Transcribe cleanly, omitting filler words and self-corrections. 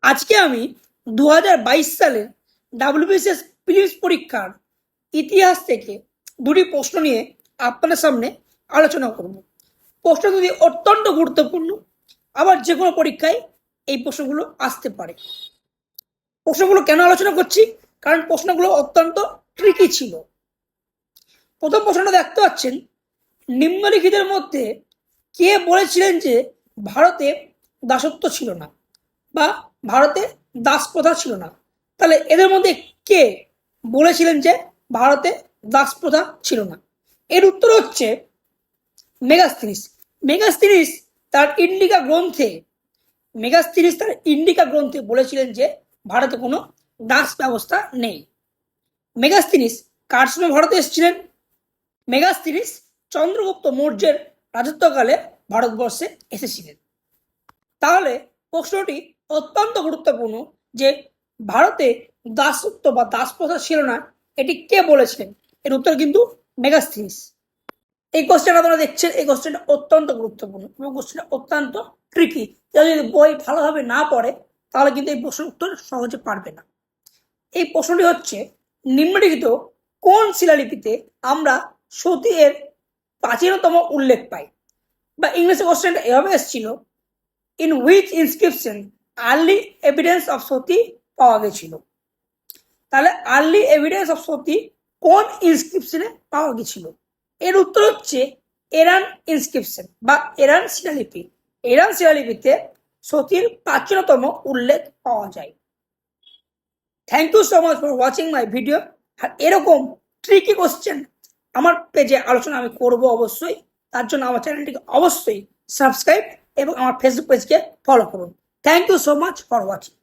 আজকে আমি 2022 সালের ডাব্লিউবিসিএস প্রিলিমস পরীক্ষার ইতিহাস থেকে দুটি প্রশ্ন নিয়ে আপনাদের সামনে আলোচনা করব। প্রশ্ন দুটি অত্যন্ত গুরুত্বপূর্ণ, আবার যে কোনো পরীক্ষায় এই প্রশ্নগুলো আসতে পারে। প্রশ্নগুলো কেন আলোচনা করছি? কারণ প্রশ্নগুলো অত্যন্ত ট্রিকি ছিল। প্রথম প্রশ্নটা দেখতে পাচ্ছেন, নিম্নলিখিতের মধ্যে কে বলেছিলেন যে ভারতে দাসত্ব ছিল না বা ভারতে দাস প্রথা ছিল না? তাহলে এদের মধ্যে কে বলেছিলেন যে ভারতে দাস প্রথা ছিল না? এর উত্তর হচ্ছে মেগাস্থিনিস। মেগাস্থিনিস তার ইন্ডিকা গ্রন্থে বলেছিলেন যে ভারতে কোনো দাস ব্যবস্থা নেই। মেগাস্থিনিস কার সময় ভারতে এসেছিলেন? মেগাস্থিনিস চন্দ্রগুপ্ত মৌর্যের রাজত্বকালে ভারতবর্ষে এসেছিলেন। তাহলে প্রশ্নটি অত্যন্ত গুরুত্বপূর্ণ যে ভারতে দাসত্ব বা দাস প্রথা ছিল না, এটি কে বলেছিলেন? এর উত্তর কিন্তু মেগাস্থিনিস। এই কোশ্চেনটা আপনারা দেখছেন, এই কোশ্চেনটা অত্যন্ত গুরুত্বপূর্ণ এবং কোশ্চেনটা অত্যন্ত ট্রিকি। যদি বই ভালোভাবে না পড়ে তাহলে কিন্তু এই প্রশ্নের উত্তর সহজে পারবে না। এই প্রশ্নটি হচ্ছে, নিম্নলিখিত কোন শিলালিপিতে আমরা সতী এর প্রাচীনতম উল্লেখ পাই? বা ইংলিশে কোশ্চেনটা এভাবে এসেছিল, in which inscription early evidence of Sati পাওয়া গেছিল? তাহলে আর্লি এভিডেন্স অফ সতী কোন ইনস্ক্রিপশনে পাওয়া গেছিল? এর উত্তর হচ্ছে এরান ইনস্ক্রিপশন বা এরান শিলালিপি। এরান শিলালিপিতে সতীর প্রাচীনতম উল্লেখ পাওয়া যায়। Thank you so much for watching my video. আর এরকম ট্রিকি কোশ্চেন আমার পেজে আলোচনা আমি করব অবশ্যই। তার জন্য আমার চ্যানেলটিকে অবশ্যই সাবস্ক্রাইব এবং আমার ফেসবুক পেজকে ফলো করুন। Thank you so much for watching.